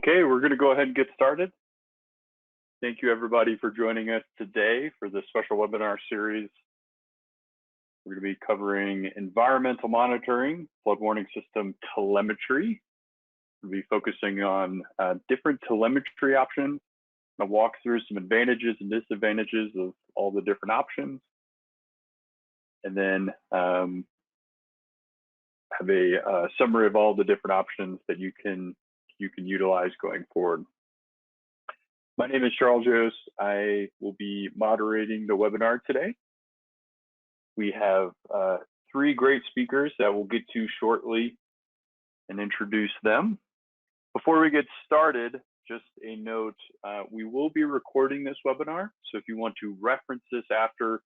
Okay, we're going to go ahead and get started. Thank you everybody for joining us today for this special webinar series. We're going to be covering environmental monitoring, flood warning system telemetry. We'll be focusing on different telemetry options. I'll walk through some advantages and disadvantages of all the different options. And then have a summary of all the different options that you can utilize going forward. My name is Charles Jost. I will be moderating the webinar today. We have three great speakers that we'll get to shortly and introduce them. Before we get started, just a note, we will be recording this webinar. So if you want to reference this after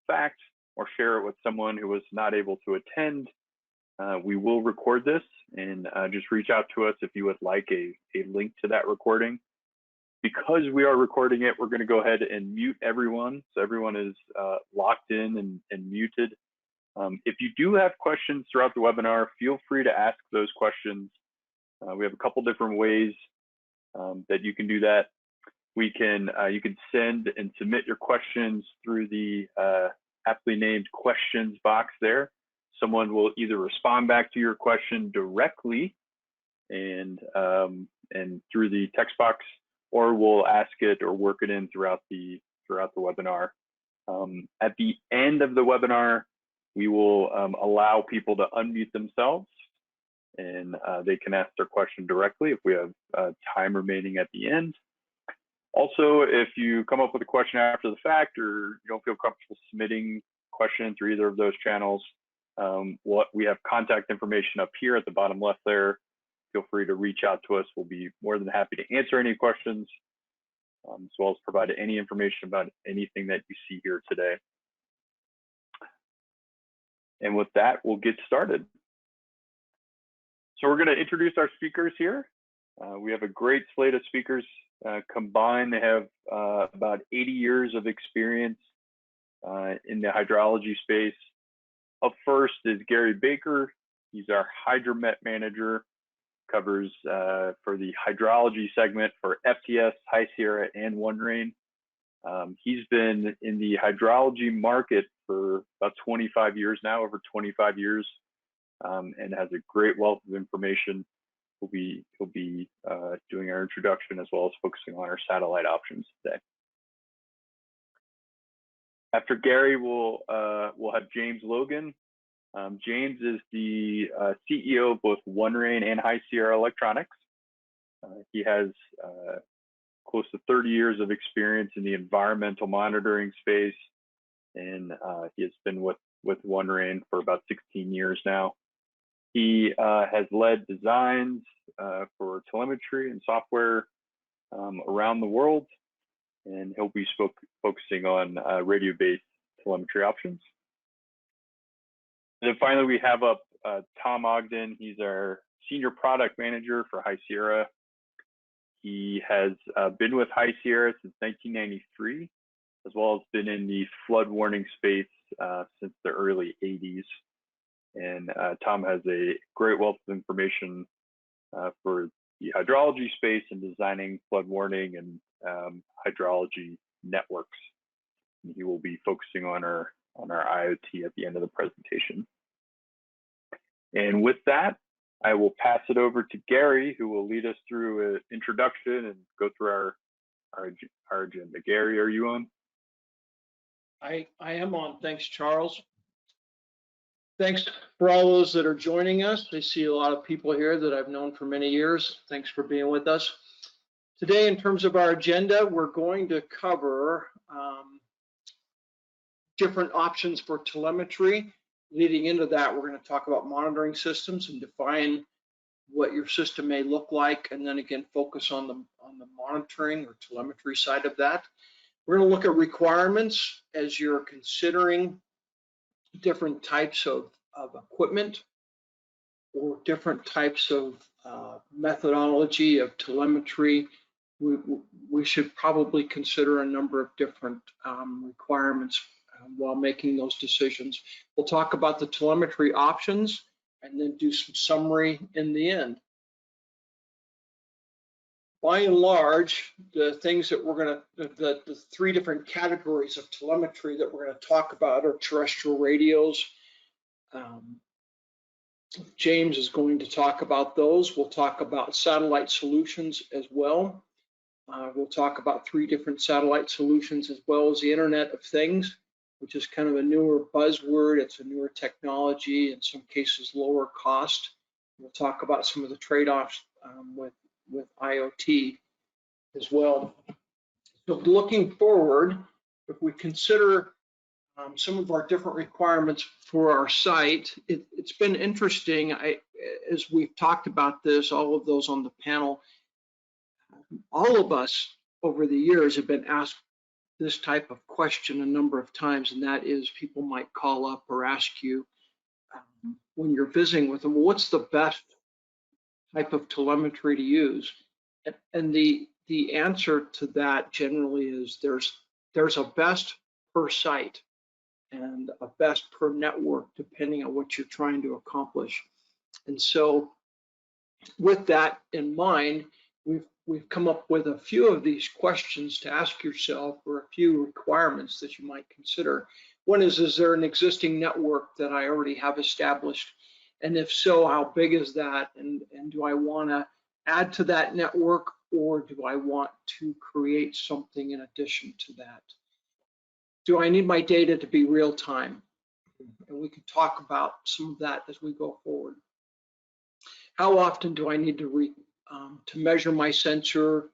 the fact or share it with someone who was not able to attend, we will record this, and just reach out to us if you would like a link to that recording. Because we are recording it, we're going to go ahead and mute everyone. So everyone is locked in and muted. If you do have questions throughout the webinar, feel free to ask those questions. We have a couple different ways that you can do that. You can send and submit your questions through the aptly named questions box there. Someone will either respond back to your question directly and through the text box, or we'll ask it or work it in throughout the webinar. At the end of the webinar, we will allow people to unmute themselves, and they can ask their question directly if we have time remaining at the end. Also, if you come up with a question after the fact, or you don't feel comfortable submitting questions through either of those channels, we have contact information up here at the bottom left there. Feel free to reach out to us. We'll be more than happy to answer any questions, as well as provide any information about anything that you see here today. And with that, we'll get started. So we're going to introduce our speakers here. We have a great slate of speakers combined. They have about 80 years of experience in the hydrology space. Up first is Gary Baker. He's our Hydromet manager, covers for the hydrology segment for FTS, High Sierra, and OneRain. He's been in the hydrology market for about 25 years now, over 25 years, and has a great wealth of information. He'll be doing our introduction as well as focusing on our satellite options today. After Gary, we'll have James Logan. James is the CEO of both OneRain and High Sierra Electronics. He has close to 30 years of experience in the environmental monitoring space, and he has been with OneRain for about 16 years now. He has led designs for telemetry and software around the world, and he'll be focusing on radio-based telemetry options. And then finally, we have up Tom Ogden. He's our Senior Product Manager for High Sierra. He has been with High Sierra since 1993, as well as been in the flood warning space since the early 80s. And Tom has a great wealth of information for the hydrology space and designing flood warning and hydrology networks. And he will be focusing on our IoT at the end of the presentation. And with that, I will pass it over to Gary, who will lead us through an introduction and go through our agenda. Gary, are you on? I am on. Thanks, Charles. Thanks for all those that are joining us. I see a lot of people here that I've known for many years. Thanks for being with us. Today, in terms of our agenda, we're going to cover different options for telemetry. Leading into that, we're going to talk about monitoring systems and define what your system may look like, and then again focus on the monitoring or telemetry side of that. We're going to look at requirements as you're considering different types of equipment or different types of methodology of telemetry. We should probably consider a number of different requirements while making those decisions. We'll talk about the telemetry options and then do some summary in the end. by and large, the things that we're going to, the three different categories of telemetry that we're going to talk about are terrestrial radios. James is going to talk about those. We'll talk about satellite solutions as well. We'll talk about three different satellite solutions, as well as the Internet of Things, which is kind of a newer buzzword. It's a newer technology, in some cases lower cost. We'll talk about some of the trade-offs with IoT as well. So looking forward, if we consider some of our different requirements for our site, it's been interesting. As we've talked about this, all of those on the panel, all of us over the years have been asked this type of question a number of times, and that is, people might call up or ask you when you're visiting with them, what's the best type of telemetry to use? And the answer to that generally is there's a best per site and a best per network, depending on what you're trying to accomplish. And so with that in mind, we've come up with a few of these questions to ask yourself, or a few requirements that you might consider. One is there an existing network that I already have established? And if so, how big is that? And do I want to add to that network, or do I want to create something in addition to that? Do I need my data to be real time? And we can talk about some of that as we go forward. How often do I need to measure my sensor,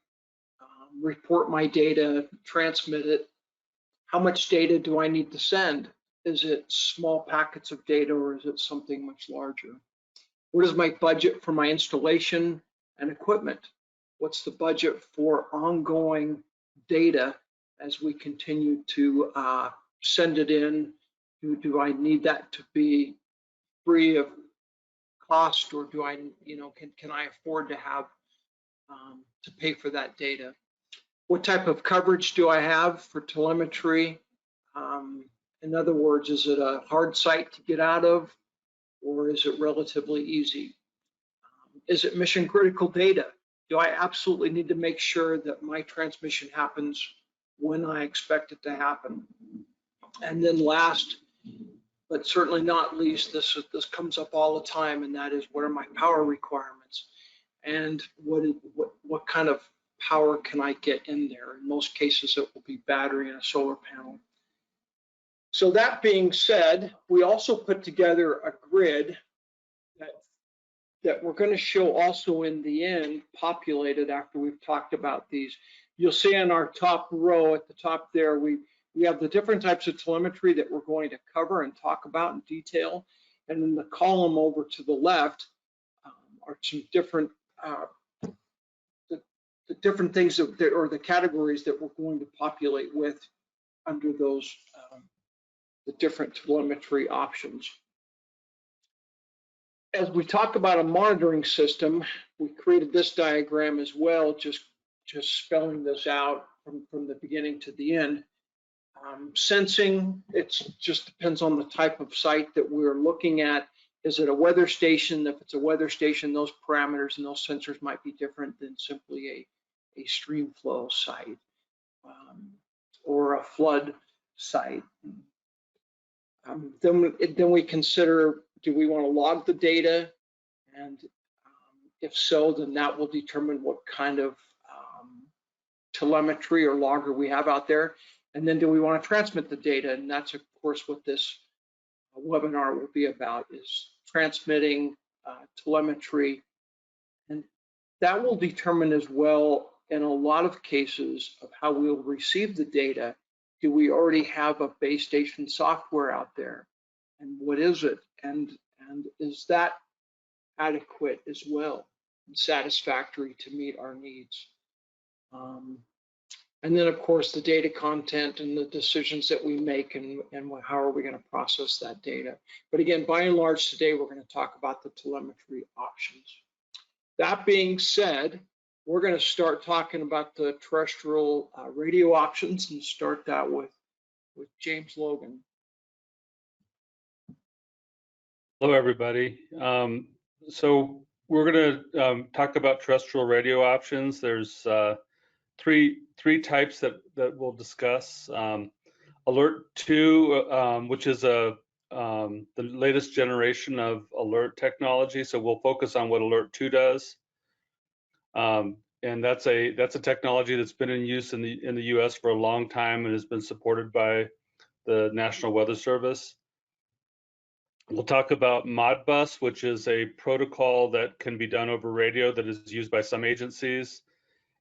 report my data, transmit it? How much data do I need to send? Is it small packets of data, or is it something much larger? What is my budget for my installation and equipment? What's the budget for ongoing data as we continue to send it in? Do I need that to be free of cost, or do I, can I afford to have to pay for that data? What type of coverage do I have for telemetry? In other words, is it a hard site to get out of, or is it relatively easy? Is it mission critical data? Do I absolutely need to make sure that my transmission happens when I expect it to happen? And then last, but certainly not least, this comes up all the time, and that is, what are my power requirements? And what kind of power can I get in there? In most cases, it will be battery and a solar panel. So that being said, we also put together a grid that we're going to show also in the end, populated after we've talked about these. You'll see on our top row at the top there, we have the different types of telemetry that we're going to cover and talk about in detail. And in the column over to the left are some different the different things or the categories that we're going to populate with under those the different telemetry options. As we talk about a monitoring system, we created this diagram as well, just spelling this out from the beginning to the end. Sensing, it just depends on the type of site that we're looking at. Is it a weather station? If it's a weather station, those parameters and those sensors might be different than simply a stream flow site or a flood site. Then we consider, do we want to log the data? And if so, then that will determine what kind of telemetry or logger we have out there. And then do we want to transmit the data? And that's, of course, what this webinar will be about, is transmitting telemetry. And that will determine as well, in a lot of cases, of how we'll receive the data. Do we already have a base station software out there? And what is it? And is that adequate as well and satisfactory to meet our needs? And then, of course, the data content and the decisions that we make, and how are we going to process that data. But again, by and large, today we're going to talk about the telemetry options. That being said, we're going to start talking about the terrestrial radio options, and start that with James Logan. Hello, everybody. So we're going to talk about terrestrial radio options. There's three types that we'll discuss. Alert 2, which is the latest generation of alert technology. So we'll focus on what Alert 2 does. And that's a technology that's been in use in the U.S. for a long time and has been supported by the National Weather Service. We'll talk about Modbus, which is a protocol that can be done over radio that is used by some agencies,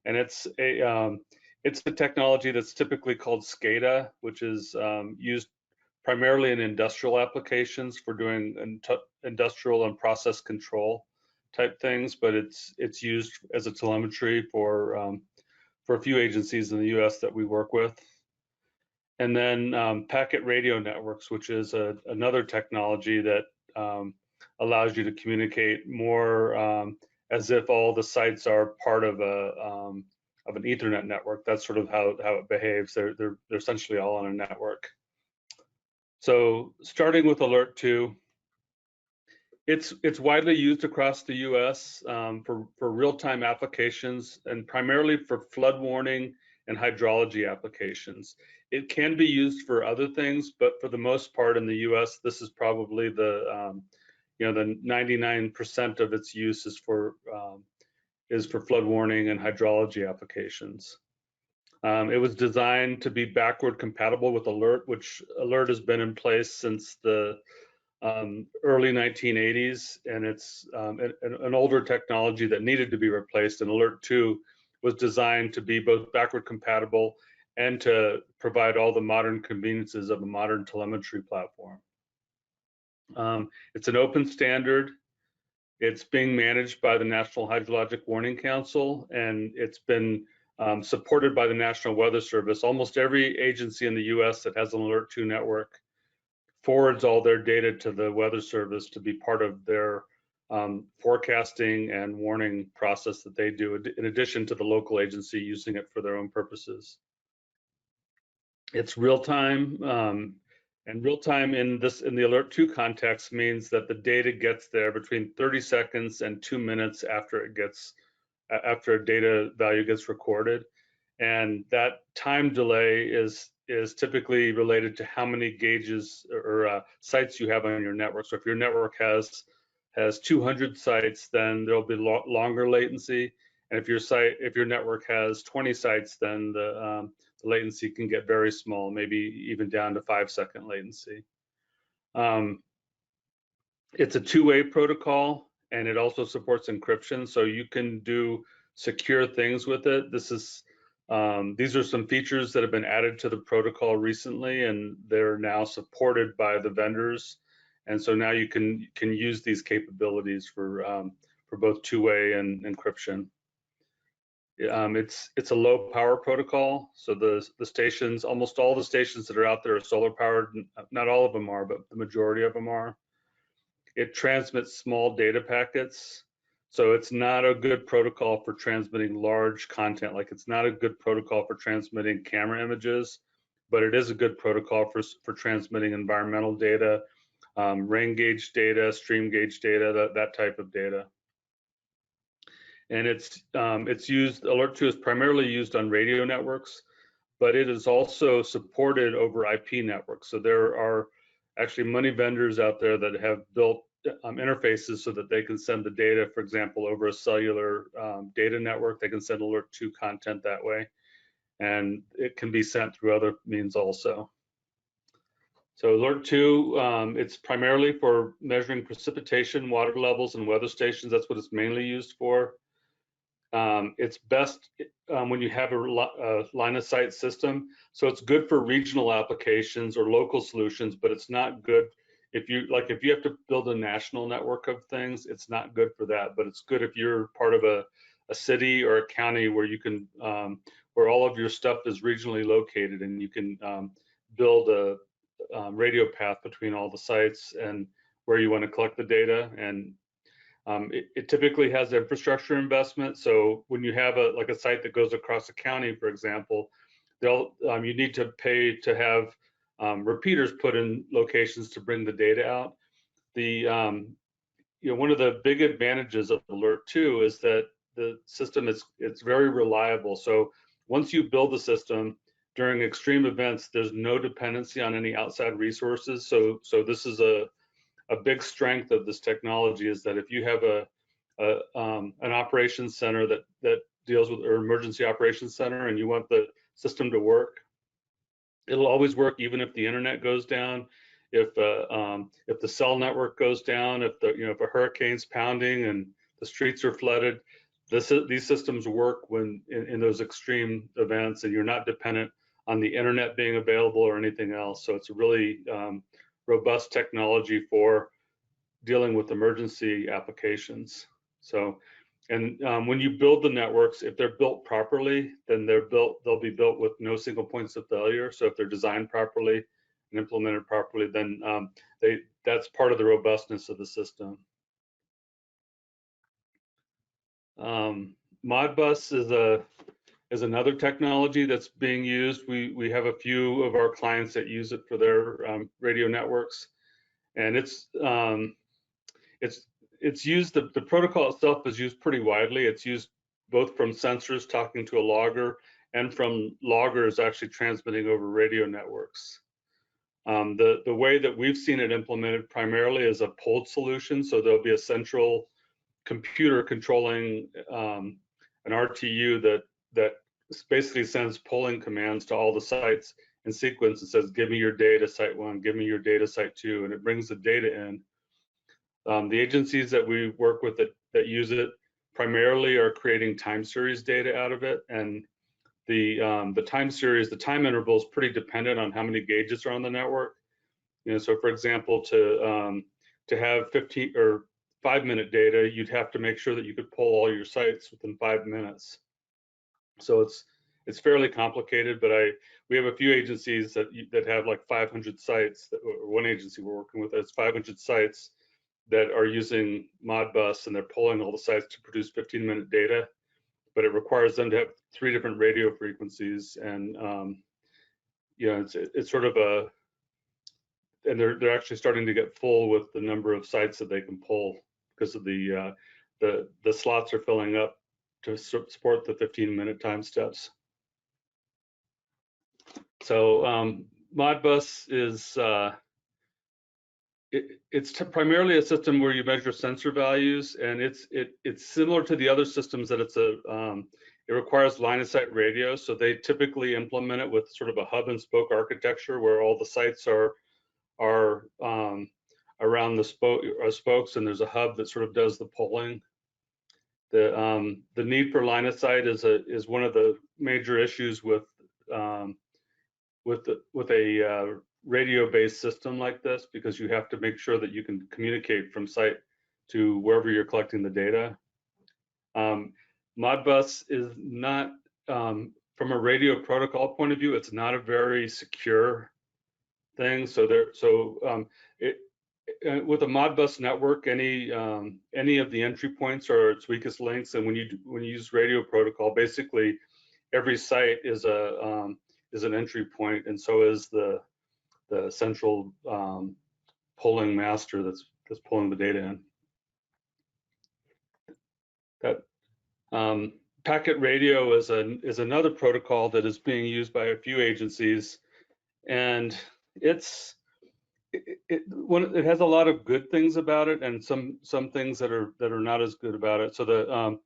and it's a technology that's typically called SCADA, which is used primarily in industrial applications for doing industrial and process control type things, but it's used as a telemetry for a few agencies in the U.S. that we work with. And then packet radio networks, which is another technology that allows you to communicate more as if all the sites are part of an Ethernet network. That's sort of how it behaves. They're essentially all on a network. So starting with Alert 2, it's widely used across the U.S. For real-time applications and primarily for flood warning and hydrology applications. It can be used for other things, but for the most part in the U.S., this is probably the 99% of its use is for flood warning and hydrology applications. It was designed to be backward compatible with Alert, which Alert has been in place since the early 1980s, and it's an older technology that needed to be replaced. And Alert 2 was designed to be both backward compatible and to provide all the modern conveniences of a modern telemetry platform. It's an open standard. It's being managed by the National Hydrologic Warning Council, and it's been supported by the National Weather Service. Almost every agency in the U.S. that has an Alert 2 network forwards all their data to the Weather Service to be part of their forecasting and warning process that they do, in addition to the local agency using it for their own purposes. It's real time, and real time in the Alert 2 context means that the data gets there between 30 seconds and 2 minutes after a data value gets recorded, and that time delay is typically related to how many gauges or sites you have on your network. So if your network has 200 sites, then there'll be longer latency, and if your network has 20 sites, then the latency can get very small, maybe even down to 5-second latency. It's a two-way protocol, and it also supports encryption, so you can do secure things with it. These are some features that have been added to the protocol recently, and they're now supported by the vendors. And so now you can use these capabilities for both two-way and encryption. It's a low power protocol, so the stations, almost all the stations that are out there are solar powered. Not all of them are, but the majority of them are. It transmits small data packets, so it's not a good protocol for transmitting large content. Like, it's not a good protocol for transmitting camera images, but it is a good protocol for transmitting environmental data, rain gauge data, stream gauge data, that type of data. And it's used, Alert 2 is primarily used on radio networks, but it is also supported over IP networks. So there are actually many vendors out there that have built interfaces so that they can send the data, for example, over a cellular data network. They can send Alert 2 content that way, and it can be sent through other means also. So Alert 2, it's primarily for measuring precipitation, water levels, and weather stations. That's what it's mainly used for. It's best when you have a line of sight system. So it's good for regional applications or local solutions, but it's not good if you have to build a national network of things. It's not good for that, but it's good if you're part of a city or a county where you can where all of your stuff is regionally located, and you can build a radio path between all the sites and where you want to collect the data. And it typically has infrastructure investment. So when you have a site that goes across a county, for example, you need to pay to have repeaters put in locations to bring the data out. one of the big advantages of Alert 2 is that the system it's very reliable. So once you build the system, during extreme events, there's no dependency on any outside resources. So this is a big strength of this technology, is that if you have an operations center that deals with, or emergency operations center, and you want the system to work, it'll always work even if the internet goes down, if the cell network goes down, if a hurricane's pounding and the streets are flooded. These systems work when in those extreme events, and you're not dependent on the internet being available or anything else. So it's a really robust technology for dealing with emergency applications. So, and when you build the networks, if they're built properly, then they'll be built with no single points of failure. So if they're designed properly and implemented properly, then that's part of the robustness of the system. Modbus is another technology that's being used. We have a few of our clients that use it for their radio networks, and it's used, the protocol itself is used pretty widely. It's used both from sensors talking to a logger and from loggers actually transmitting over radio networks. The way that we've seen it implemented primarily is a pulled solution. So there'll be a central computer controlling an RTU that basically sends polling commands to all the sites in sequence and says, give me your data site 1, give me your data site 2, and it brings the data in. The agencies that we work with that use it primarily are creating time series data out of it, and the time series, the time interval is pretty dependent on how many gauges are on the network. So for example, to have 15 or 5-minute data, you'd have to make sure that you could pull all your sites within 5 minutes. So it's fairly complicated, but we have a few agencies that have like 500 sites, or one agency we're working with has 500 sites that are using Modbus, and they're pulling all the sites to produce 15-minute data, but it requires them to have 3 different radio frequencies, and it's sort of and they're actually starting to get full with the number of sites that they can pull because of the slots are filling up to support the 15-minute time steps. So Modbus is it's primarily a system where you measure sensor values, and it's similar to the other systems that it requires line of sight radio. So they typically implement it with sort of a hub and spoke architecture where all the sites are around the spokes, and there's a hub that sort of does the polling. The need for line of sight is one of the major issues with a radio-based system like this, because you have to make sure that you can communicate from site to wherever you're collecting the data. Modbus is not, from a radio protocol point of view, it's not a very secure thing. So with a Modbus network, any of the entry points are its weakest links, and when you use radio protocol, basically every site is an entry point, and so is the central polling master that's pulling the data in. That packet radio is another protocol that is being used by a few agencies, and it has a lot of good things about it, and some things that are not as good about it. So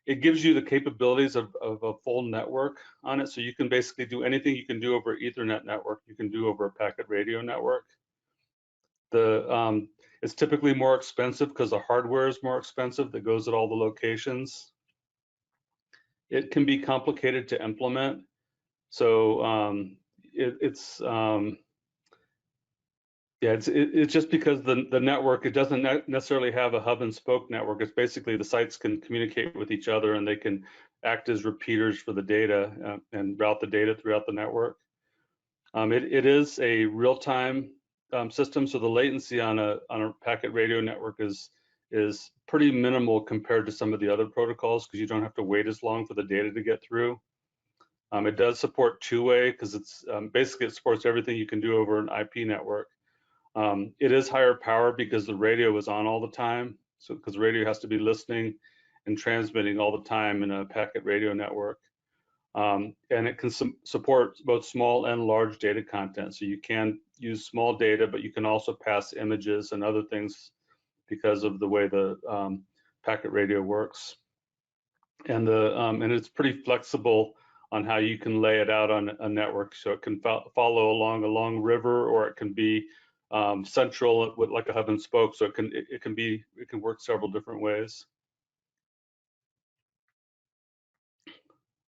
it gives you the capabilities of a full network on it. So you can basically do anything you can do over Ethernet network, you can do over a packet radio network. It's typically more expensive because the hardware is more expensive that goes at all the locations. It can be complicated to implement. So it's just because the network, it doesn't necessarily have a hub and spoke network. It's basically the sites can communicate with each other, and they can act as repeaters for the data and route the data throughout the network. It is a real-time system, so the latency on a packet radio network is pretty minimal compared to some of the other protocols, because you don't have to wait as long for the data to get through. It does support two-way, because it's basically it supports everything you can do over an IP network. It is higher power because the radio is on all the time, So because radio has to be listening and transmitting all the time in a packet radio network. And it can support both small and large data content. So you can use small data, but you can also pass images and other things because of the way the packet radio works. And it's pretty flexible on how you can lay it out on a network. So it can follow along a long river, or it can be central with like a hub and spoke. So it can work several different ways.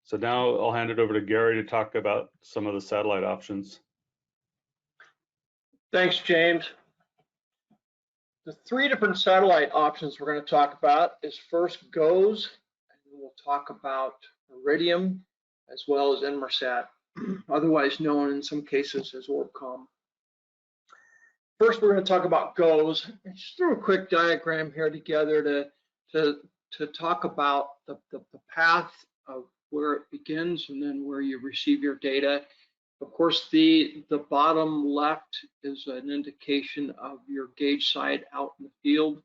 So now I'll hand it over to Gary to talk about some of the satellite options. Thanks, James. The three different satellite options we're going to talk about is first GOES, and we'll talk about Iridium as well as Inmarsat, otherwise known in some cases as Orbcomm. First, we're going to talk about GOES. I just threw a quick diagram here together to talk about the path of where it begins and then where you receive your data. Of course, the bottom left is an indication of your gauge site out in the field,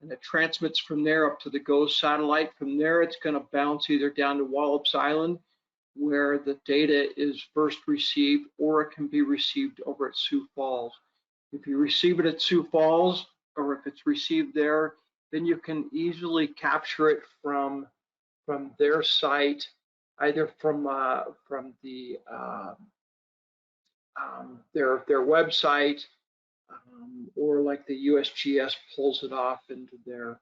and it transmits from there up to the GOES satellite. From there, it's going to bounce either down to Wallops Island, where the data is first received, or it can be received over at Sioux Falls. If you receive it at Sioux Falls, or if it's received there, then you can easily capture it from their site, either from their website, or like the USGS pulls it off into their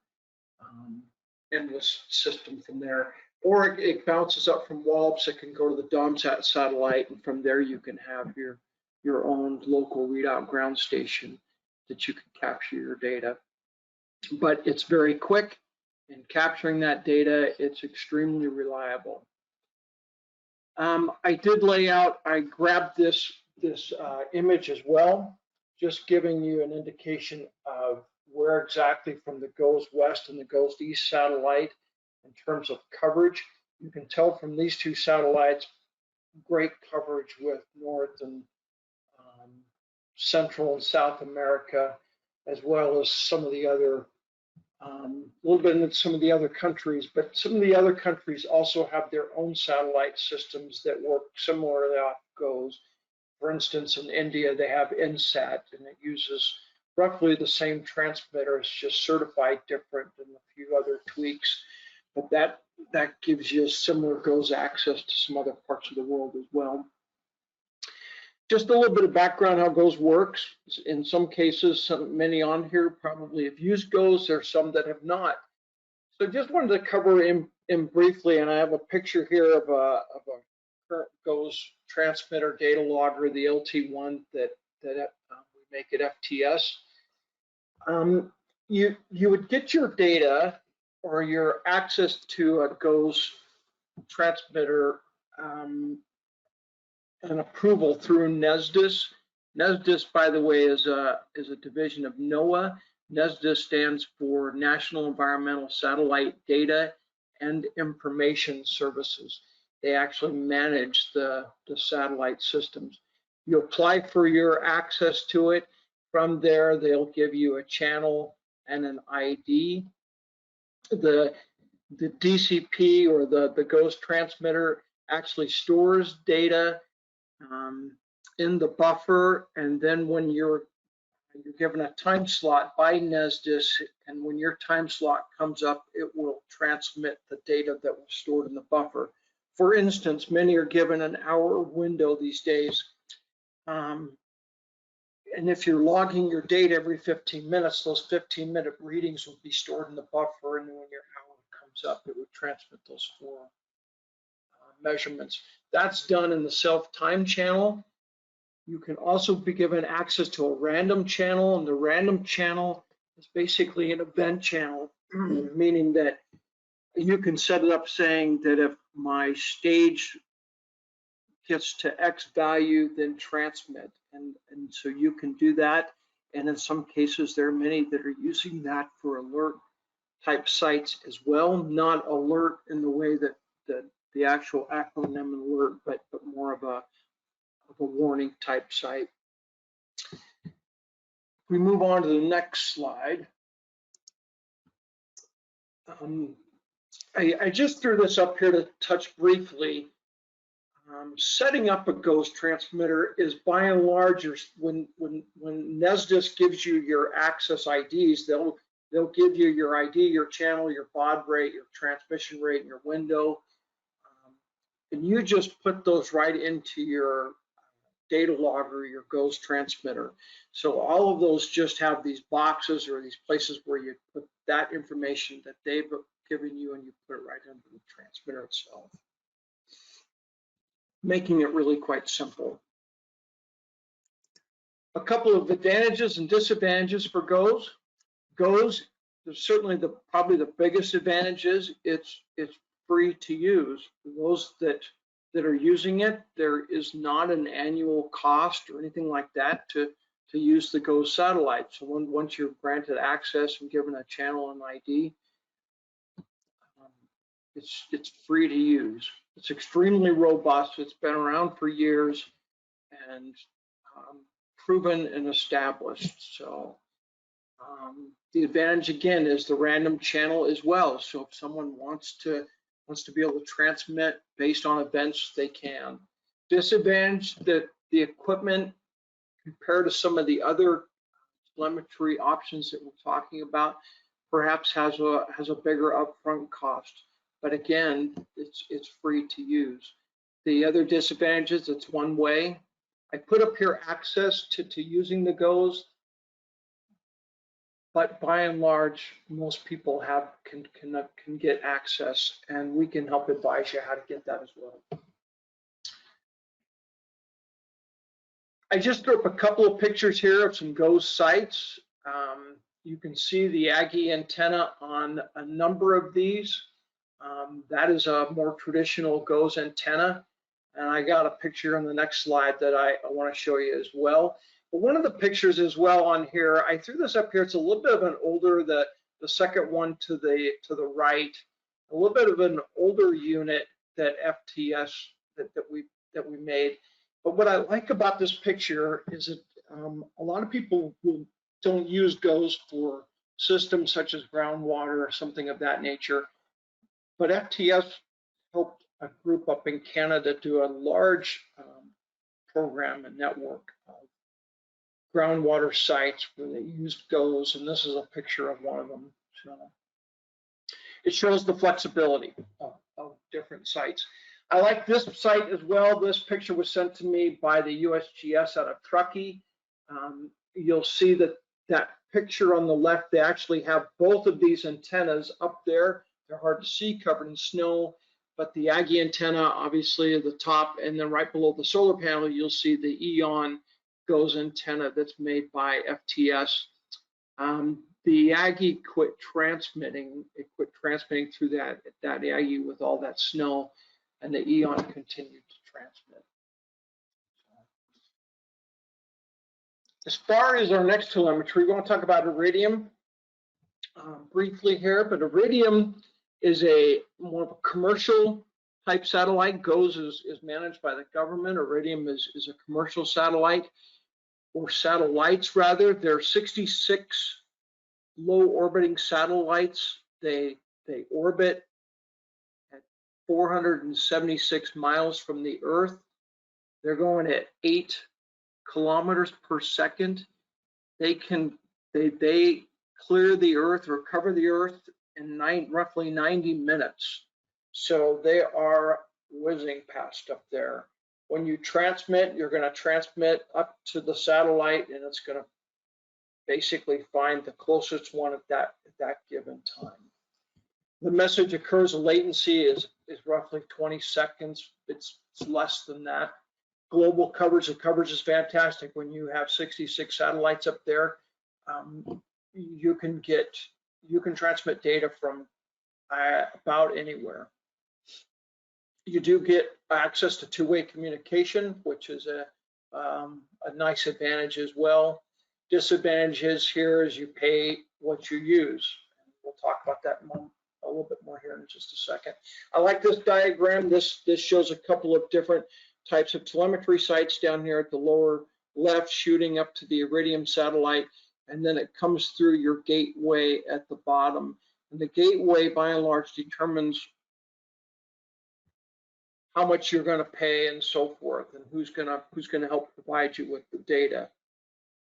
endless system from there. Or it bounces up from Wallops. It can go to the DOMSAT satellite, and from there you can have your own local readout ground station that you can capture your data. But it's very quick. In capturing that data, it's extremely reliable. I did lay out, I grabbed this image as well, just giving you an indication of where exactly from the GOES West and the GOES East satellite in terms of coverage. You can tell from these two satellites, great coverage with North and Central and South America, as well as some of the other a little bit in some of the other countries, but some of the other countries also have their own satellite systems that work similarly off GOES. For instance, in India, they have INSAT, and it uses roughly the same transmitter. It's just certified different and a few other tweaks, but that gives you a similar GOES access to some other parts of the world as well. Just a little bit of background how GOES works. In some cases, many on here probably have used GOES. There are some that have not. So just wanted to cover in briefly, and I have a picture here of a current GOES transmitter data logger, the LT1 that we make at FTS. You would get your data or your access to a GOES transmitter an approval through NESDIS. NESDIS, by the way, is a division of NOAA. NESDIS stands for National Environmental Satellite Data and Information Services. They actually manage the satellite systems. You apply for your access to it. From there, they'll give you a channel and an ID. The DCP, or the GOES transmitter, actually stores data in the buffer, and then when you're given a time slot by NESDIS, and when your time slot comes up, it will transmit the data that was stored in the buffer. For instance, many are given an hour window these days, and if you're logging your data every 15 minutes, those 15-minute readings will be stored in the buffer, and when your hour comes up, it would transmit those 4 measurements. That's done in the self-time channel. You can also be given access to a random channel, and the random channel is basically an event channel, meaning that you can set it up saying that if my stage gets to X value, then transmit. And so you can do that. And in some cases, there are many that are using that for alert type sites as well, not alert in the way that the actual acronym alert, but more of a warning type site. We move on to the next slide. I just threw this up here to touch briefly. Setting up a GOES transmitter is by and large, when NESDIS gives you your access IDs, they'll give you your ID, your channel, your baud rate, your transmission rate, and your window. And you just put those right into your data logger, your GOES transmitter. So all of those just have these boxes or these places where you put that information that they've given you and you put it right into the transmitter itself, making it really quite simple. A couple of advantages and disadvantages for GOES. GOES, certainly probably the biggest advantage is it's free to use. For those that are using it, there is not an annual cost or anything like that to use the GOES satellite. So once you're granted access and given a channel and ID, it's free to use. It's extremely robust. It's been around for years and proven and established. So the advantage again is the random channel as well. So if someone wants to be able to transmit based on events, they can. Disadvantage that the equipment compared to some of the other telemetry options that we're talking about perhaps has a bigger upfront cost. But again, it's free to use. The other disadvantages, it's one way. I put up here access to using the GOES, but by and large, most people can get access, and we can help advise you how to get that as well. I just threw up a couple of pictures here of some GOES sites. You can see the Aggie antenna on a number of these. That is a more traditional GOES antenna, and I got a picture on the next slide that I want to show you as well. But one of the pictures as well on here, I threw this up here. It's a little bit of an older, the second one to the right, a little bit of an older unit that FTS that we made. But what I like about this picture is that a lot of people don't use GOES for systems such as groundwater or something of that nature. But FTS helped a group up in Canada do a large program and network of groundwater sites where they used GOES, and this is a picture of one of them. So it shows the flexibility of different sites. I like this site as well. This picture was sent to me by the USGS out of Truckee. You'll see that picture on the left, they actually have both of these antennas up there. They're hard to see, covered in snow, but the Aggie antenna obviously at the top, and then right below the solar panel, you'll see the EON GOES antenna that's made by FTS. The Aggie quit transmitting. It quit transmitting through that Aggie with all that snow, and the EON continued to transmit. As far as our next telemetry, we want to talk about Iridium briefly here, but Iridium is a more of a commercial type satellite. GOES is managed by the government. Iridium is a commercial satellite, or satellites rather. There are 66 low orbiting satellites. They orbit at 476 miles from the Earth. They're going at 8 kilometers per second. They clear the Earth or cover the Earth in roughly 90 minutes. So they are whizzing past up there. When you transmit, you're going to transmit up to the satellite, and it's going to basically find the closest one at that given time. The message occurs, the latency is roughly 20 seconds. It's less than that. Global coverage, the coverage is fantastic. When you have 66 satellites up there, you can transmit data from about anywhere. You do get access to two-way communication, which is a nice advantage as well. Disadvantages here is you pay what you use. We'll talk about that a little bit more here in just a second. I like this diagram. This shows a couple of different types of telemetry sites down here at the lower left, shooting up to the Iridium satellite, and then it comes through your gateway at the bottom. And the gateway, by and large, determines how much you're going to pay and so forth, and who's going to help provide you with the data.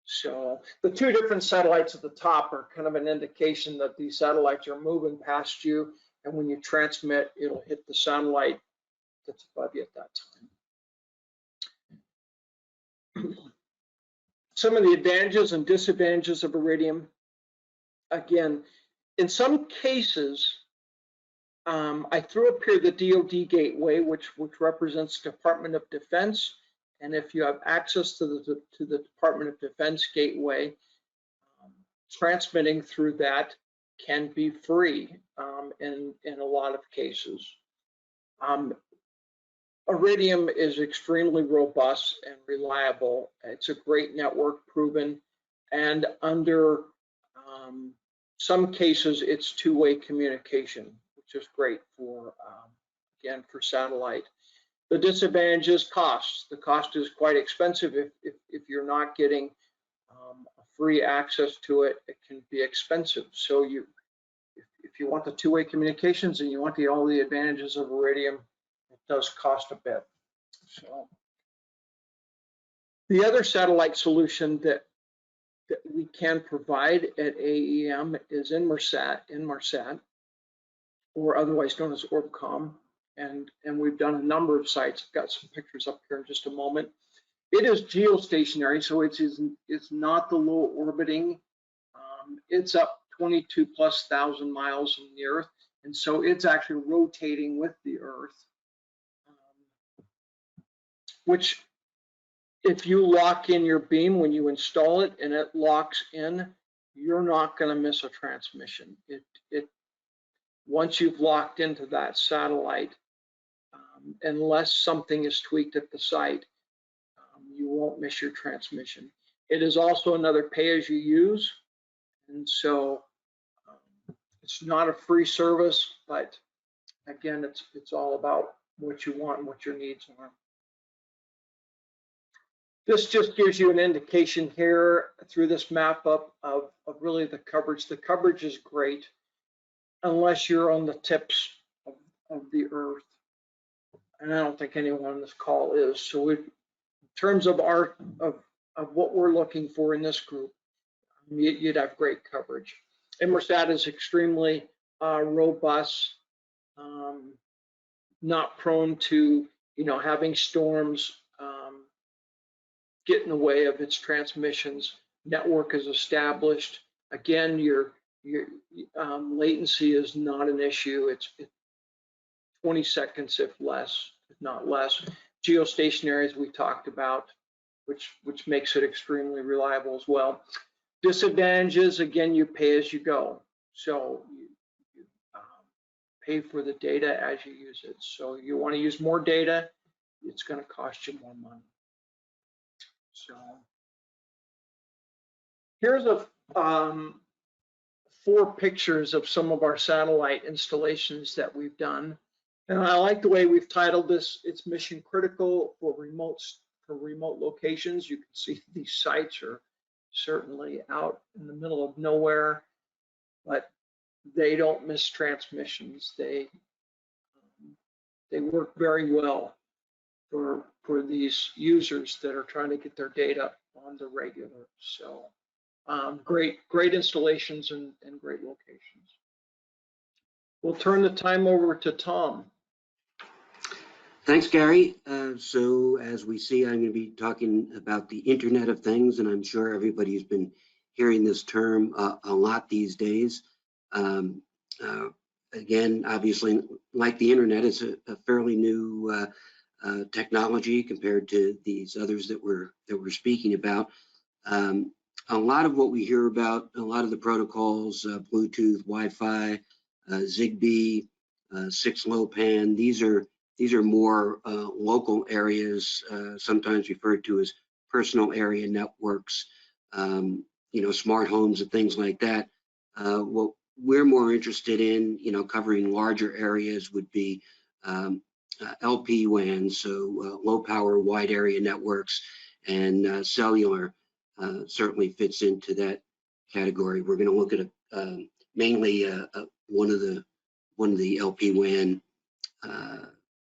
So the two different satellites at the top are kind of an indication that these satellites are moving past you, and when you transmit, it'll hit the satellite that's above you at that time. Some of the advantages and disadvantages of Iridium. Again, in some cases, I threw up here the DoD gateway, which represents Department of Defense. And if you have access to the Department of Defense gateway, transmitting through that can be free in a lot of cases. Iridium is extremely robust and reliable. It's a great network, proven, and under some cases, it's two-way communication, which is great for, again, for satellite. The disadvantage is cost. The cost is quite expensive if you're not getting free access to it. It can be expensive. So if you want the two-way communications and you want all the advantages of Iridium, it does cost a bit. So the other satellite solution that we can provide at AEM is Inmarsat, or otherwise known as Orbcomm. And we've done a number of sites. I've got some pictures up here in just a moment. It is geostationary, so it's not the low orbiting. It's up 22,000+ miles in the Earth, and so it's actually rotating with the Earth, which if you lock in your beam when you install it and it locks in, you're not going to miss a transmission. Once you've locked into that satellite, unless something is tweaked at the site, you won't miss your transmission. It is also another pay-as-you-use, and so it's not a free service, but again, it's all about what you want and what your needs are. This just gives you an indication here through this map up of really the coverage. The coverage is great unless you're on the tips of the Earth. And I don't think anyone on this call is. So in terms of what we're looking for in this group, you'd have great coverage. Inmarsat is extremely robust, not prone to having storms get in the way of its transmissions. Network is established. Again, your latency is not an issue. It's 20 seconds, if not less. Geostationary, as we talked about, which makes it extremely reliable as well. Disadvantages, again, you pay as you go. So you pay for the data as you use it. So you want to use more data, it's going to cost you more money. So here's 4 pictures of some of our satellite installations that we've done. And I like the way we've titled this. It's mission critical for remote locations. You can see these sites are certainly out in the middle of nowhere, but they don't miss transmissions. They work very well for these users that are trying to get their data on the regular. So great installations and great locations. We'll turn the time over to Tom. Thanks, Gary. So as we see, I'm going to be talking about the Internet of Things, and I'm sure everybody's been hearing this term a lot these days. Again, obviously, like the Internet, it's a fairly new technology compared to these others that we're speaking about. A lot of what we hear about, a lot of the protocols, Bluetooth, Wi-Fi, Zigbee, 6LoWPAN, these are more local areas, sometimes referred to as personal area networks, smart homes and things like that. What we're more interested in, covering larger areas would be LPWAN, so low power wide area networks, and cellular certainly fits into that category. We're going to look at mainly one of the LPWAN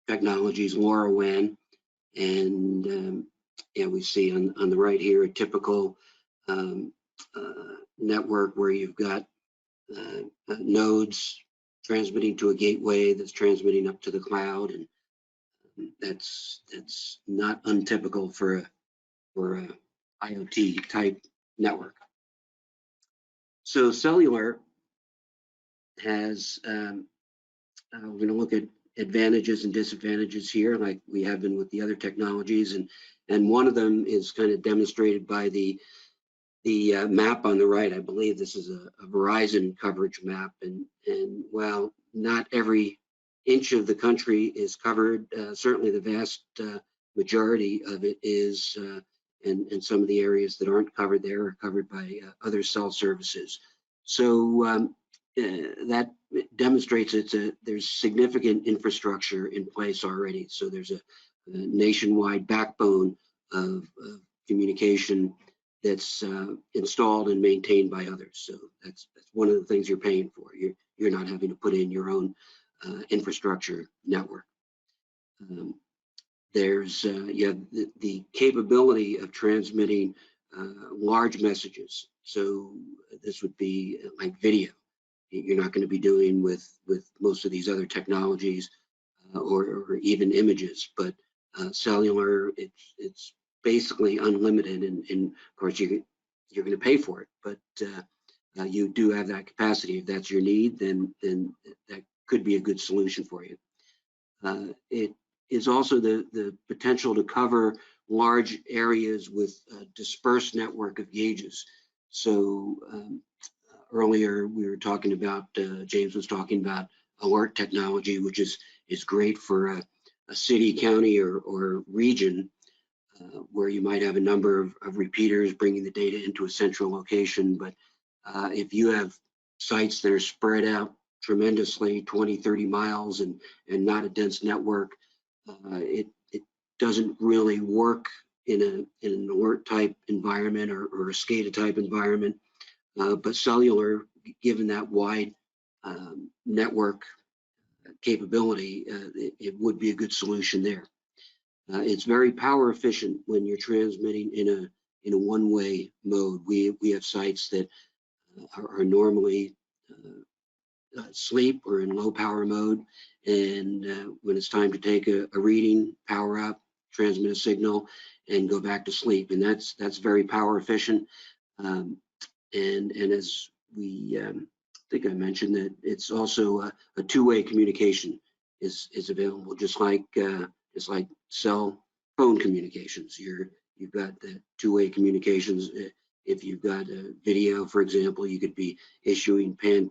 technologies, LoRoWan, and yeah, we see on the right here a typical network where you've got nodes transmitting to a gateway that's transmitting up to the cloud, and that's not untypical for a IoT type network. So cellular has, we're going to look at advantages and disadvantages here, like we have been with the other technologies, and one of them is kind of demonstrated by the map on the right. I believe this is a Verizon coverage map, and while not every inch of the country is covered, certainly the vast majority of it is, and some of the areas that aren't covered there are covered by other cell services. So that demonstrates there's significant infrastructure in place already. So there's a nationwide backbone of communication that's installed and maintained by others. So that's one of the things you're paying for. You're not having to put in your own infrastructure network. There's you have the capability of transmitting large messages. So this would be like video. You're not going to be doing with most of these other technologies or even images, but cellular, it's basically unlimited, and of course you're going to pay for it, but you do have that capacity. If that's your need, then that could be a good solution for you. It is also the potential to cover large areas with a dispersed network of gauges. So earlier we were talking about, James was talking about alert technology, which is great for a city, county, or region where you might have a number of repeaters bringing the data into a central location. But if you have sites that are spread out tremendously, 20, 30 miles, and not a dense network, it doesn't really work in an alert type environment or a SCADA type environment. But cellular, given that wide network capability, it would be a good solution there. It's very power efficient when you're transmitting in a one-way mode. We have sites that are normally sleep or in low power mode, and when it's time to take a reading, power up, transmit a signal, and go back to sleep, and that's very power efficient. And as we think I mentioned, that it's also a two-way communication is available, just like cell phone communications. You've got the two-way communications. If you've got a video, for example, you could be issuing pan,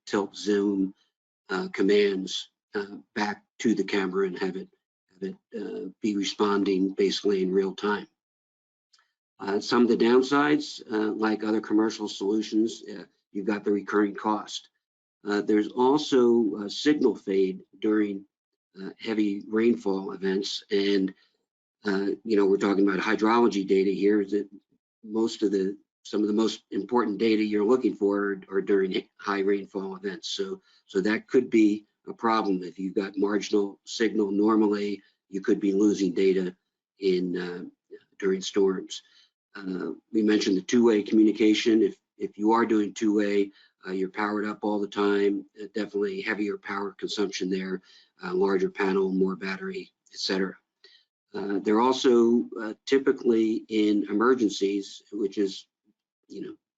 tilt, zoom commands back to the camera and have it be responding basically in real time. Some of the downsides, like other commercial solutions, you've got the recurring cost. There's also signal fade during heavy rainfall events, and we're talking about hydrology data here. That some of the most important data you're looking for are during high rainfall events. So that could be a problem. If you've got marginal signal, normally you could be losing data during storms. We mentioned the two-way communication. If you are doing two-way, you're powered up all the time. Definitely heavier power consumption there, larger panel, more battery, etc. They're also typically in emergencies, which is,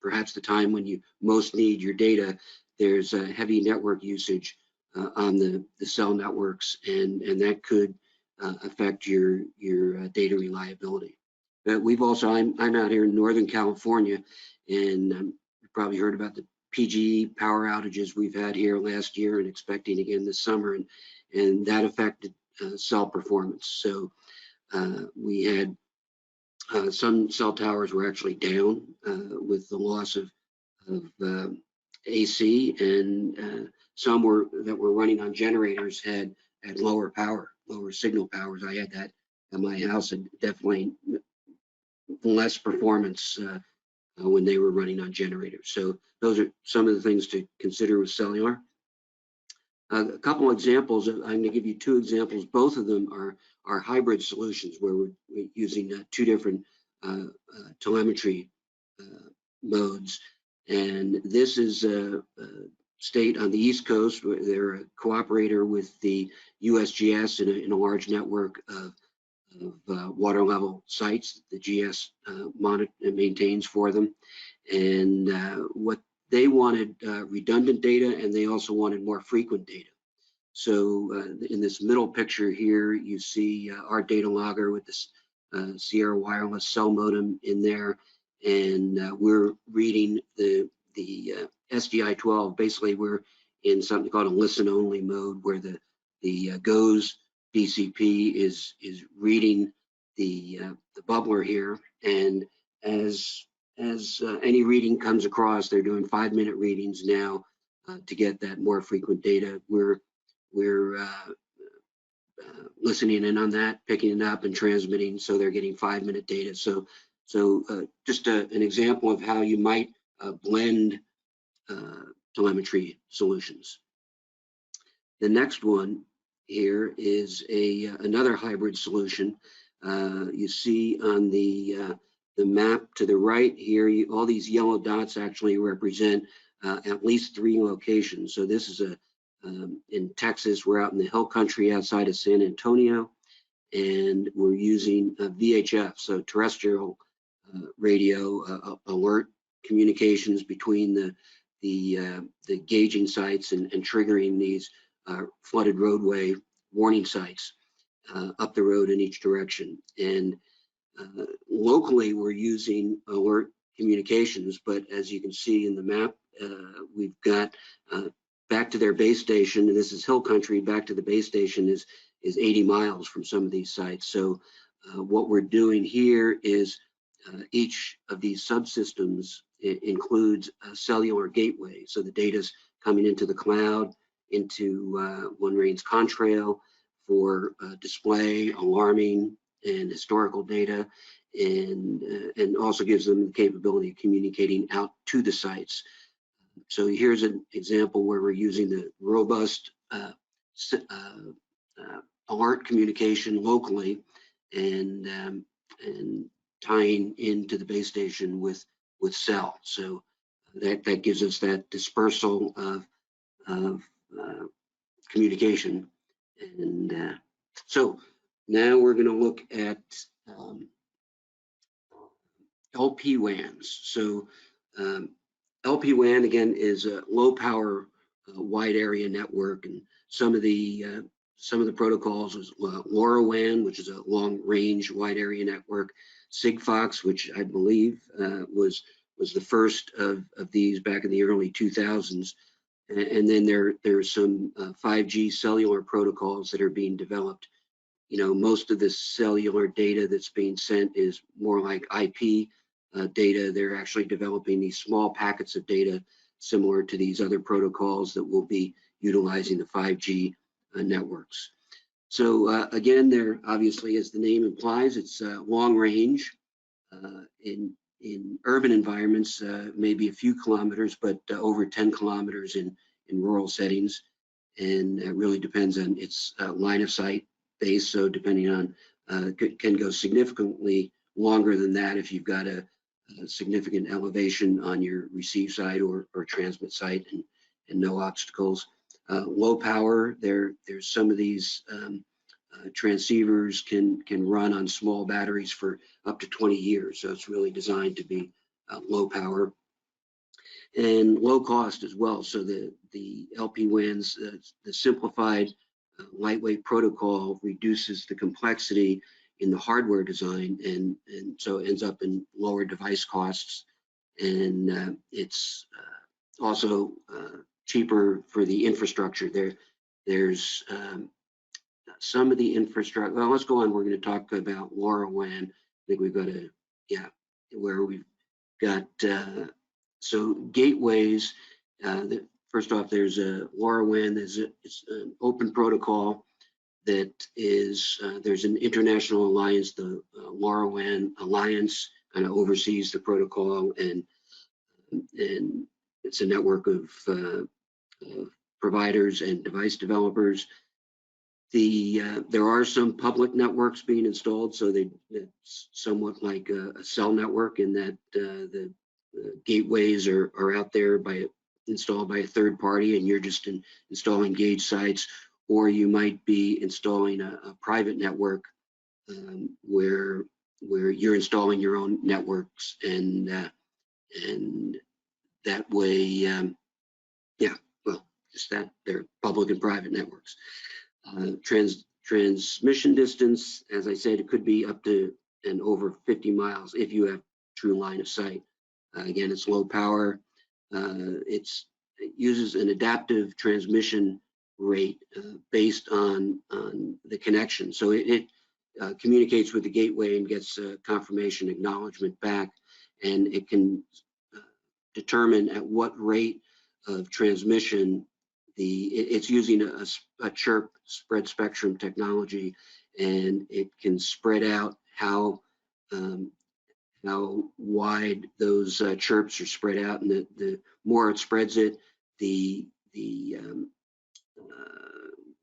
perhaps the time when you most need your data. There's a heavy network usage on the cell networks, and that could affect your data reliability. But we've also, I'm out here in Northern California, and you've probably heard about the PGE power outages we've had here last year and expecting again this summer, and that affected cell performance. So we had some cell towers were actually down with the loss of AC, and some that were running on generators had lower signal powers. I had that at my house, and definitely less performance when they were running on generators. So those are some of the things to consider with cellular. A couple of examples, I'm going to give you two examples. Both of them are hybrid solutions where we're using two different telemetry modes. And this is a state on the East Coast where they're a cooperator with the USGS in a large network of water level sites the GS maintains for them. And what they wanted redundant data, and they also wanted more frequent data. So in this middle picture here, you see our data logger with this Sierra wireless cell modem in there, and we're reading the SDI-12. Basically, we're in something called a listen-only mode, where the GOES DCP is reading the bubbler here, and as any reading comes across, they're doing 5-minute readings now to get that more frequent data. We're listening in on that, picking it up and transmitting, so they're getting 5-minute data. So just an example of how you might blend telemetry solutions. The next one here is another hybrid solution. You see on the map to the right here, all these yellow dots actually represent at least 3 locations. So this is in Texas. We're out in the hill country outside of San Antonio, and we're using VHF, so terrestrial radio alert communications between the gauging sites and triggering these flooded roadway warning sites up the road in each direction. And locally, we're using alert communications, but as you can see in the map, we've got back to their base station, and this is hill country, back to the base station is 80 miles from some of these sites. So what we're doing here is each of these subsystems includes a cellular gateway. So the data's coming into the cloud, into OneRain's Contrail for display, alarming, and historical data, and also gives them the capability of communicating out to the sites. So here's an example where we're using the robust alert communication locally and tying into the base station with cell. So that gives us that dispersal of communication. And so now we're going to look at LPWANs. So LPWAN again is a low power wide area network, and some of the protocols is LoRoWan, which is a long range wide area network, Sigfox, which I believe was the first of these back in the early 2000s, and then there's some 5G cellular protocols that are being developed. You know, most of the cellular data that's being sent is more like IP data. They're actually developing these small packets of data similar to these other protocols that will be utilizing the 5G networks. So again, there obviously, as the name implies, it's long range. In urban environments, maybe a few kilometers, but over 10 kilometers in rural settings. And it really depends on its line of sight base. So depending on, can go significantly longer than that if you've got a significant elevation on your receive side or transmit site and no obstacles. Low power, there's some of these transceivers can run on small batteries for up to 20 years. So it's really designed to be low power and low cost as well. So the LPWANs, the simplified lightweight protocol reduces the complexity in the hardware design, and so it ends up in lower device costs, and it's also cheaper for the infrastructure. There's some of the infrastructure. Well, let's go on. We're going to talk about LoRoWan. I think we've got where we've got so gateways. First off, there's a LoRoWan. It's an open protocol that is, there's an international alliance, the LoRoWan Alliance kind of oversees the protocol, and it's a network of providers and device developers. There are some public networks being installed, so it's somewhat like a cell network in that the gateways are out there installed by a third party, and you're just installing gauge sites, or you might be installing a private network where you're installing your own networks, and that way, yeah, well, just that they're public and private networks. Transmission distance, as I said, it could be up to and over 50 miles if you have true line of sight. Again, it's low power. It uses an adaptive transmission rate based on the connection. So it communicates with the gateway and gets confirmation acknowledgement back, and it can determine at what rate of transmission it's using a chirp spread spectrum technology, and it can spread out how wide those chirps are spread out, and the more it spreads it, the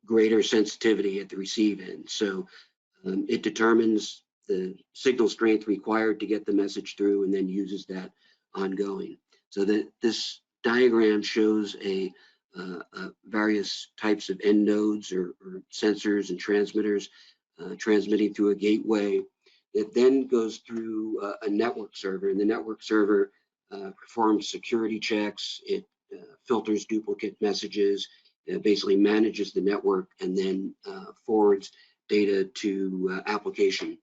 greater sensitivity at the receive end. So it determines the signal strength required to get the message through, and then uses that ongoing. So this diagram shows various types of end nodes or sensors and transmitters transmitting through a gateway that then goes through a network server, and the network server performs security checks. It filters duplicate messages, basically manages the network, and then forwards data to application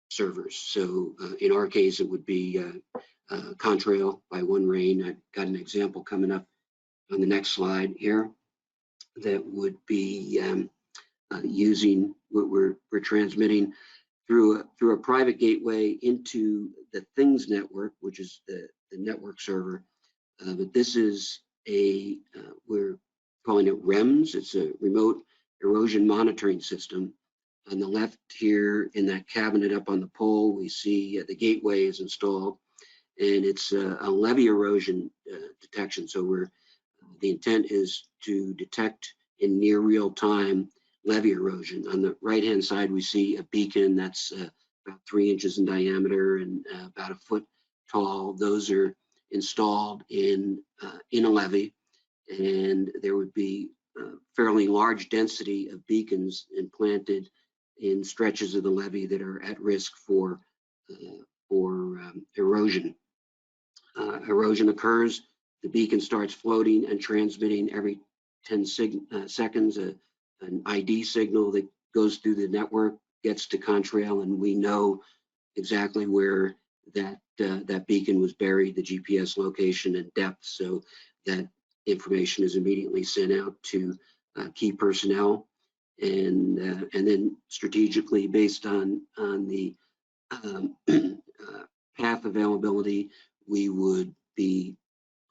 servers. So in our case, it would be Contrail by OneRain. I've got an example coming up on the next slide here that would be using what we're transmitting through a private gateway into the Things network, which is the network server. But this is we're calling it REMS. It's a remote erosion monitoring system. On the left here in that cabinet up on the pole, we see the gateway is installed, and it's a levee erosion detection. So the intent is to detect in near real time levee erosion. On the right hand side, we see a beacon that's about 3 inches in diameter and about a foot tall. Those are installed in a levee, and there would be a fairly large density of beacons implanted in stretches of the levee that are at risk for erosion. Erosion occurs, the beacon starts floating and transmitting every 10 seconds an ID signal that goes through the network, gets to Contrail, and we know exactly where that beacon was buried, the GPS location and depth, so that information is immediately sent out to key personnel, and then strategically based on the path availability, we would be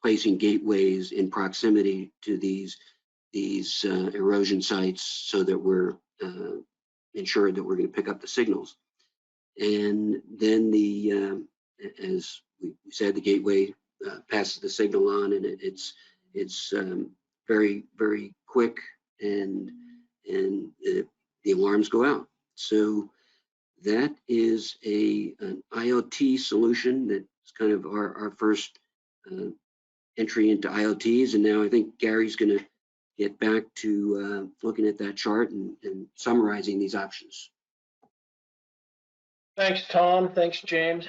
placing gateways in proximity to these erosion sites so that we're ensured that we're going to pick up the signals. And then as we said, the gateway passes the signal on, and it's very, very quick, and the alarms go out. So that is an IoT solution that's kind of our first entry into IoTs. And now I think Gary's going to get back to looking at that chart and summarizing these options. Thanks, Tom. Thanks, James.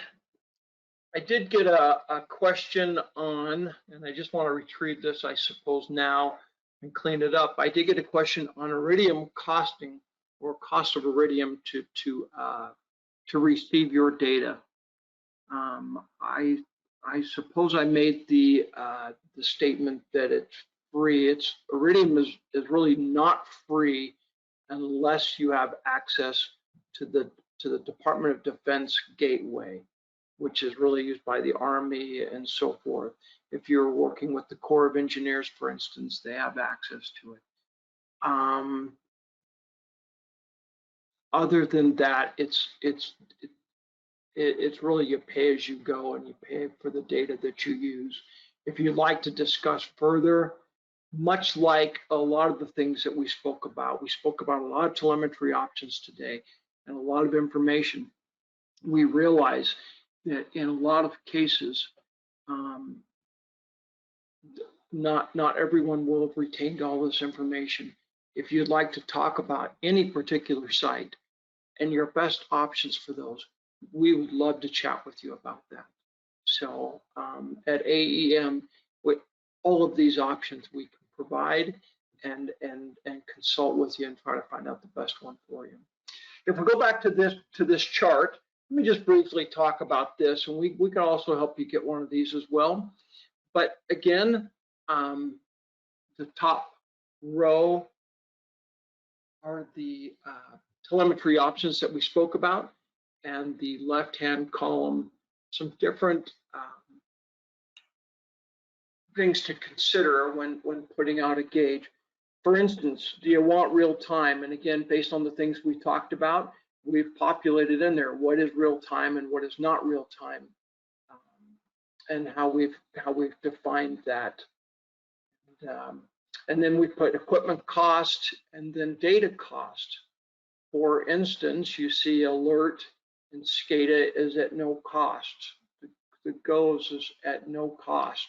I did get a question on, and I just want to retrieve this, I suppose, now and clean it up. I did get a question on Iridium costing, or cost of Iridium to receive your data. I suppose I made the statement that it's free. Iridium is really not free unless you have access to the Department of Defense gateway, which is really used by the Army and so forth. If you're working with the Corps of Engineers, for instance, they have access to it. Other than that, it's really you pay as you go, and you pay for the data that you use. If you'd like to discuss further, much like a lot of the things that we spoke about a lot of telemetry options today and a lot of information. We realize that in a lot of cases, not everyone will have retained all this information. If you'd like to talk about any particular site and your best options for those, we would love to chat with you about that. So at AEM, with all of these options we can provide and consult with you and try to find out the best one for you. If we go back to this chart, let me just briefly talk about this, and we can also help you get one of these as well. But again, the top row are the telemetry options that we spoke about, and the left-hand column, some different things to consider when putting out a gauge. For instance, do you want real time? And again, based on the things we talked about, we've populated in there what is real time and what is not real time, and how we've defined that. And then we put equipment cost and then data cost. For instance, you see alert and SCADA is at no cost. The GOES is at no cost.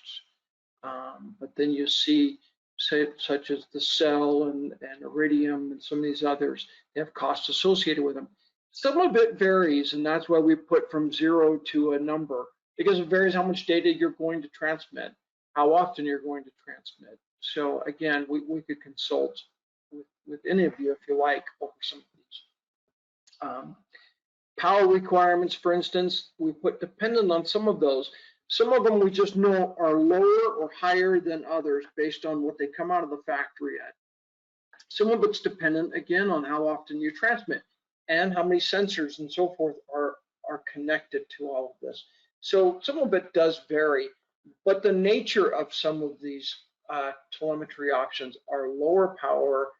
But then you see, such as the Cell and Iridium and some of these others, they have costs associated with them. Some of it varies, and that's why we put from 0 to a number, because it varies how much data you're going to transmit, how often you're going to transmit. So again, we could consult with any of you if you like over some of these. Power requirements, for instance, we put dependent on some of those. Some of them we just know are lower or higher than others based on what they come out of the factory at. Some of it's dependent, again, on how often you transmit and how many sensors and so forth are connected to all of this. So some of it does vary, but the nature of some of these telemetry options are lower power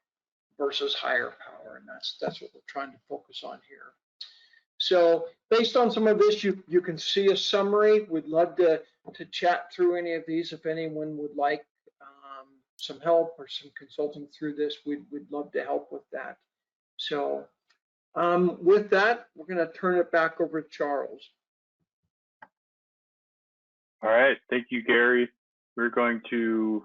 versus higher power, and that's what we're trying to focus on here. So based on some of this, you can see a summary. We'd love to chat through any of these. If anyone would like some help or some consulting through this, we'd love to help with that. So with that, we're going to turn it back over to Charles. All right, thank you, Gary. We're going to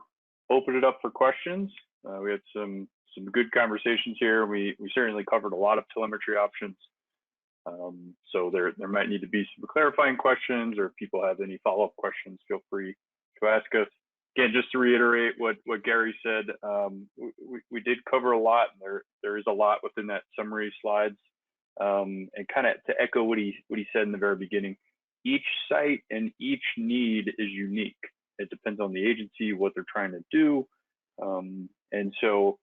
open it up for questions. We had some good conversations here. We certainly covered a lot of telemetry options. So there might need to be some clarifying questions, or if people have any follow-up questions, feel free to ask us. Again, just to reiterate what Gary said, we did cover a lot, and there is a lot within that summary slides. And kind of to echo what he said in the very beginning, each site and each need is unique. It depends on the agency, what they're trying to do. And so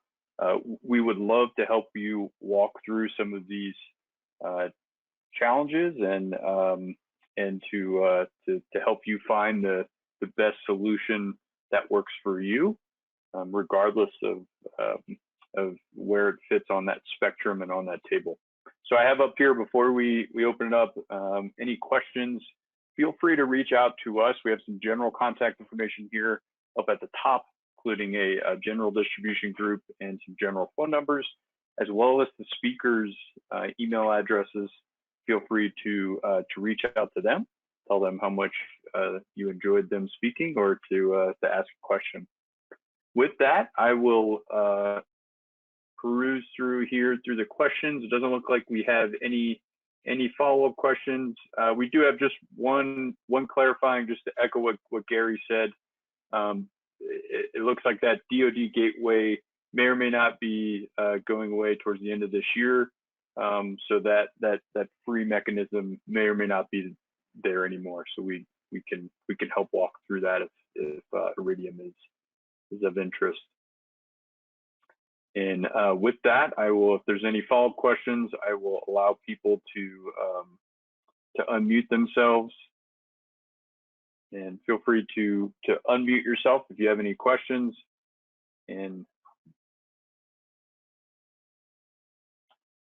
we would love to help you walk through some of these challenges and to help you find the best solution that works for you, regardless of where it fits on that spectrum and on that table. So I have up here, before we open it up, any questions, feel free to reach out to us. We have some general contact information here up at the top, including a general distribution group and some general phone numbers, as well as the speakers' email addresses. Feel free to reach out to them, tell them how much you enjoyed them speaking, or to ask a question. With that, I will peruse through the questions. It doesn't look like we have any follow-up questions. We do have just one clarifying, just to echo what Gary said. It looks like that DoD gateway may or may not be going away towards the end of this year. So that free mechanism may or may not be there anymore. So we can help walk through that if Iridium is of interest. And with that, I will, if there's any follow-up questions, I will allow people to unmute themselves. And feel free to unmute yourself if you have any questions. And